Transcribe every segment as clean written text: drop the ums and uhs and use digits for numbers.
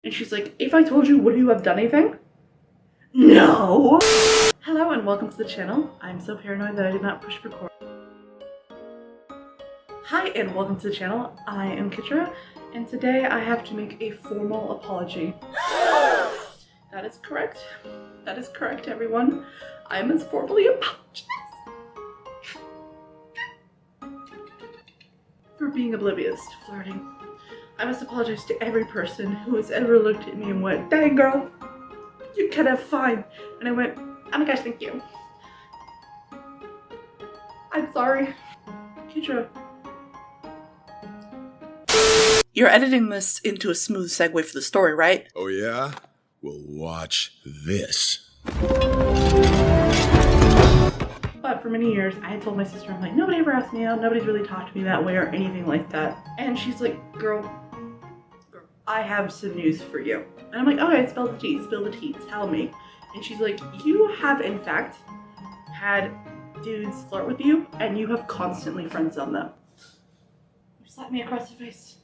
And she's like, if I told you, would you have done anything? No! Hello and welcome to the channel. I'm so paranoid that I did not push record. Hi and welcome to the channel. I am Kitra and today I have to make a formal apology. That is correct. That is correct, everyone. I must formally apologize for being oblivious to flirting. I must apologize to every person who has ever looked at me and went, dang girl, you can have fun. And I went, oh my gosh, thank you. I'm sorry. Kitra. You're editing this into a smooth segue for the story, right? Oh yeah? Well, watch this. But for many years, I had told my sister, I'm like, nobody ever asked me out, nobody's really talked to me that way or anything like that. And she's like, girl, I have some news for you. And I'm like, okay, spill the tea, tell me. And she's like, you have in fact had dudes flirt with you and you have constantly friend-zoned them. You slapped me across the face.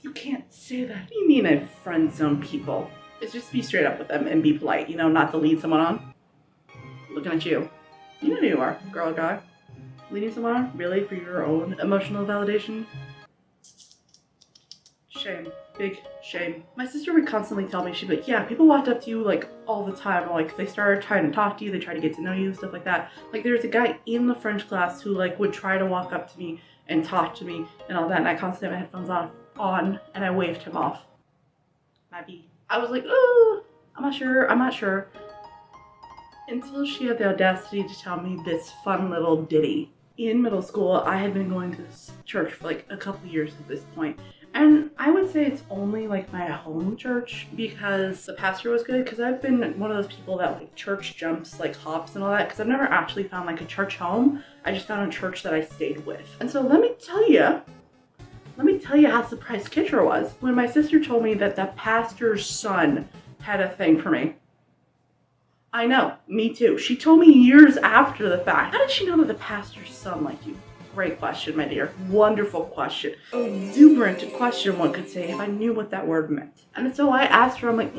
You can't say that. What do you mean I friend-zone people? It's just be straight up with them and be polite, you know, not to lead someone on. Looking at you. You know who you are, girl or guy. Leading someone on? Really? For your own emotional validation? Shame. Big shame. My sister would constantly tell me, she'd be like, yeah, people walked up to you like all the time. Like they started trying to talk to you, they tried to get to know you, stuff like that. Like there's a guy in the French class who like would try to walk up to me and talk to me and all that. And I constantly had my headphones on and I waved him off. Maybe. I was like, oh, I'm not sure. Until she had the audacity to tell me this fun little ditty. In middle school, I had been going to this church for like a couple years at this point. And I would say it's only like my home church because the pastor was good, because I've been one of those people that like church jumps, like hops and all that, because I've never actually found like a church home. I just found a church that I stayed with. And so let me tell you how surprised Kitra was when my sister told me that the pastor's son had a thing for me. I know, me too. She told me years after the fact. How did she know that the pastor's son liked you? Great question, my dear. Wonderful question. Exuberant question, one could say, if I knew what that word meant. And so I asked her, I'm like,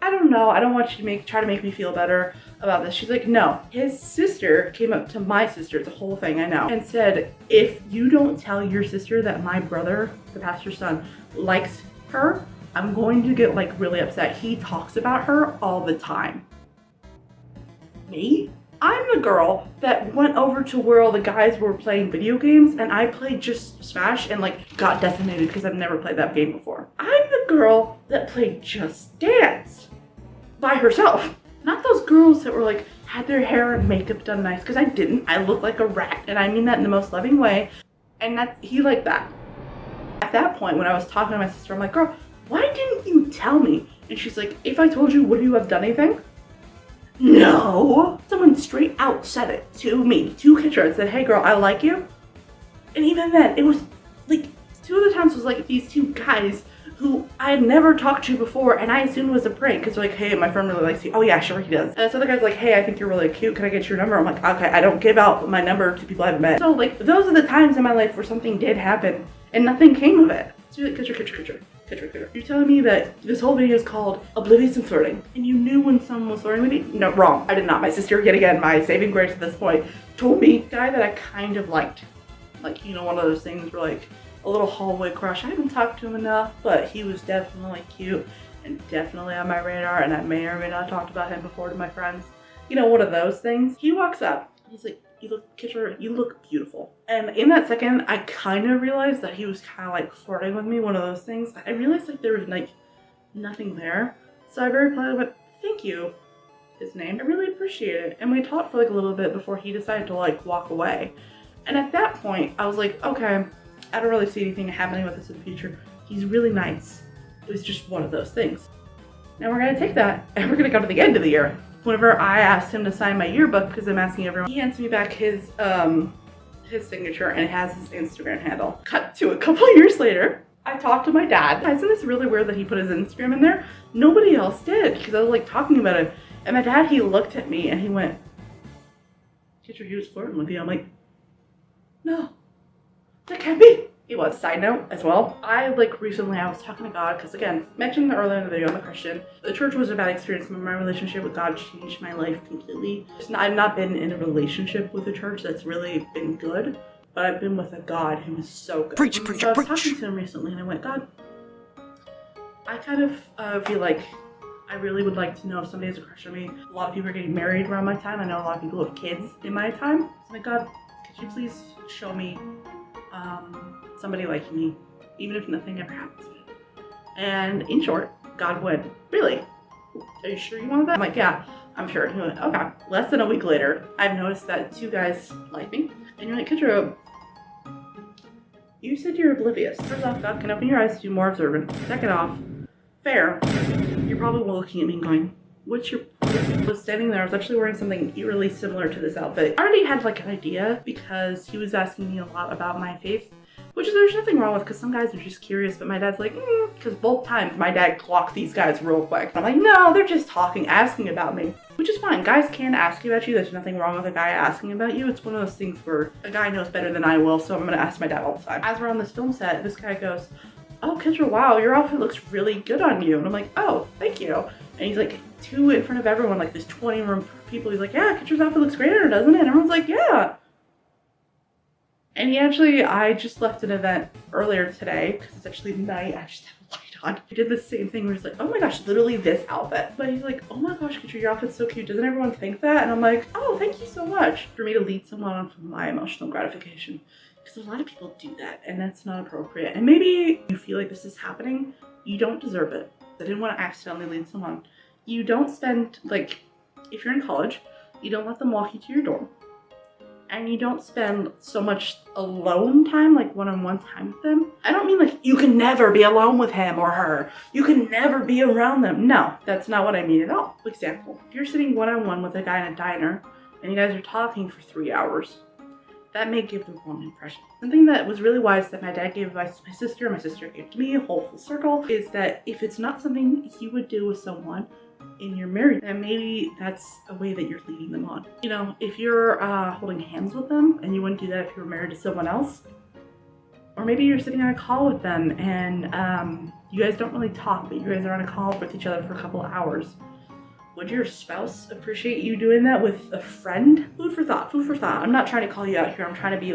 I don't know. I don't want you to try to make me feel better about this. She's like, no. His sister came up to my sister, it's a whole thing, I know, and said, if you don't tell your sister that my brother, the pastor's son, likes her, I'm going to get like really upset. He talks about her all the time. Me? I'm the girl that went over to where all the guys were playing video games and I played just Smash and like got decimated because I've never played that game before. I'm the girl that played Just Dance by herself. Not those girls that were like, had their hair and makeup done nice, because I didn't. I look like a rat and I mean that in the most loving way. And he liked that. At that point when I was talking to my sister, I'm like, girl, why didn't you tell me? And she's like, if I told you, would you have done anything? No! Someone straight out said it to me, to Kitra, and said, hey girl, I like you. And even then, it was like, two of the times was like these two guys who I had never talked to before, and I assumed it was a prank, because they're like, hey, my friend really likes you. Oh yeah, sure he does. And this other guy's like, hey, I think you're really cute, can I get your number? I'm like, okay, I don't give out my number to people I haven't met. So like, those are the times in my life where something did happen, and nothing came of it. So you're like, Kitra. You're telling me that this whole video is called Oblivious and Flirting, and you knew when someone was flirting with you? No, wrong. I did not. My sister, yet again, my saving grace at this point, told me, guy that I kind of liked. Like, you know, one of those things where like, a little hallway crush. I haven't talked to him enough, but he was definitely cute and definitely on my radar, and I may or may not have talked about him before to my friends. You know, one of those things. He walks up, he's like, you look, Kitra, you look beautiful. And in that second, I kind of realized that he was kind of like flirting with me, one of those things. I realized like there was like nothing there. So I very politely went, thank you, his name. I really appreciate it. And we talked for like a little bit before he decided to like walk away. And at that point, I was like, okay, I don't really see anything happening with this in the future. He's really nice. It was just one of those things. Now we're gonna take that and we're gonna go to the end of the year. Whenever I asked him to sign my yearbook, because I'm asking everyone, he hands me back his signature and it has his Instagram handle. Cut to a couple years later, I talked to my dad. Isn't this really weird that he put his Instagram in there? Nobody else did, because I was like talking about it. And my dad, he looked at me and he went, Kitra, he was flirting with you. I'm like, no, that can't be. It was. Side note as well, I recently I was talking to God because, again, mentioned earlier in the video, I'm a Christian. The church was a bad experience, but my relationship with God changed my life completely. I've not been in a relationship with a church that's really been good, but I've been with a God who is so good. Preach, So I was talking to him recently and I went, God, I kind of feel like I really would like to know if somebody is a crush on me. A lot of people are getting married around my time. I know a lot of people have kids in my time. So I'm like, God, could you please show me somebody like me, even if nothing ever happens to me? And in short, God went, really? Are you sure you want that? I'm like, yeah, I'm sure. And he went, okay. Less than a week later, I've noticed that 2 guys like me. And you're like, Kendra, you said you're oblivious. First off, God can open your eyes to do more observant. Second off, fair. You're probably looking at me and going, what's your point? I was standing there, I was actually wearing something eerily similar to this outfit. I already had an idea because he was asking me a lot about my faith, which there's nothing wrong with because some guys are just curious, but my dad's like, because both times my dad clocked these guys real quick. I'm like, no, they're just asking about me, which is fine. Guys can ask you about you. There's nothing wrong with a guy asking about you. It's one of those things where a guy knows better than I will, so I'm gonna ask my dad all the time. As we're on this film set, this guy goes, oh, Kendra, wow, your outfit looks really good on you. And I'm like, oh, thank you. And he's like, 2 in front of everyone, this 20 room people. He's like, yeah, Kendra's outfit looks great on her, doesn't it? And everyone's like, yeah. And I just left an event earlier today, because it's actually night, I just have a light on. He did the same thing where he's like, oh my gosh, literally this outfit. But he's like, oh my gosh, Kendra, your outfit's so cute. Doesn't everyone think that? And I'm like, oh, thank you so much. For me to lead someone on for my emotional gratification. Because a lot of people do that, and that's not appropriate. And maybe you feel like this is happening, you don't deserve it. I didn't want to accidentally lead someone. You don't spend, if you're in college, you don't let them walk you to your dorm. And you don't spend so much alone time, one-on-one time with them. I don't mean you can never be alone with him or her. You can never be around them. No, that's not what I mean at all. For example, if you're sitting one-on-one with a guy in a diner and you guys are talking for 3 hours, that may give the wrong impression. Something that was really wise that my dad gave advice to my sister gave to me, a whole full circle, is that if it's not something you would do with someone and you're married, then maybe that's a way that you're leading them on. You know, if you're holding hands with them and you wouldn't do that if you were married to someone else, or maybe you're sitting on a call with them and you guys don't really talk, but you guys are on a call with each other for a couple of hours. Would your spouse appreciate you doing that with a friend? Food for thought, food for thought. I'm not trying to call you out here. I'm trying to be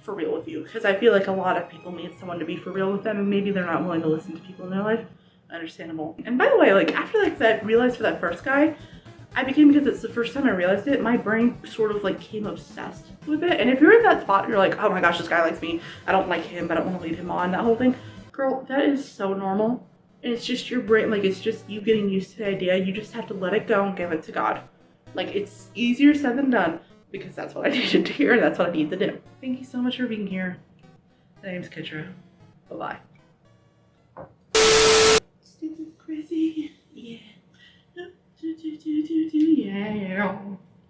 for real with you, because I feel like a lot of people need someone to be for real with them, and maybe they're not willing to listen to people in their life. Understandable. And by the way, after that realized for that first guy, because it's the first time I realized it, my brain sort of came obsessed with it. And if you're in that spot, you're like, oh my gosh, this guy likes me. I don't like him, but I don't want to lead him on, that whole thing. Girl, that is so normal. And it's just your brain, it's just you getting used to the idea. You just have to let it go and give it to God. It's easier said than done, because that's what I needed to hear and that's what I need to do. Thank you so much for being here. My name's Kendra. Bye-bye. Stupid crazy. Yeah. Yeah.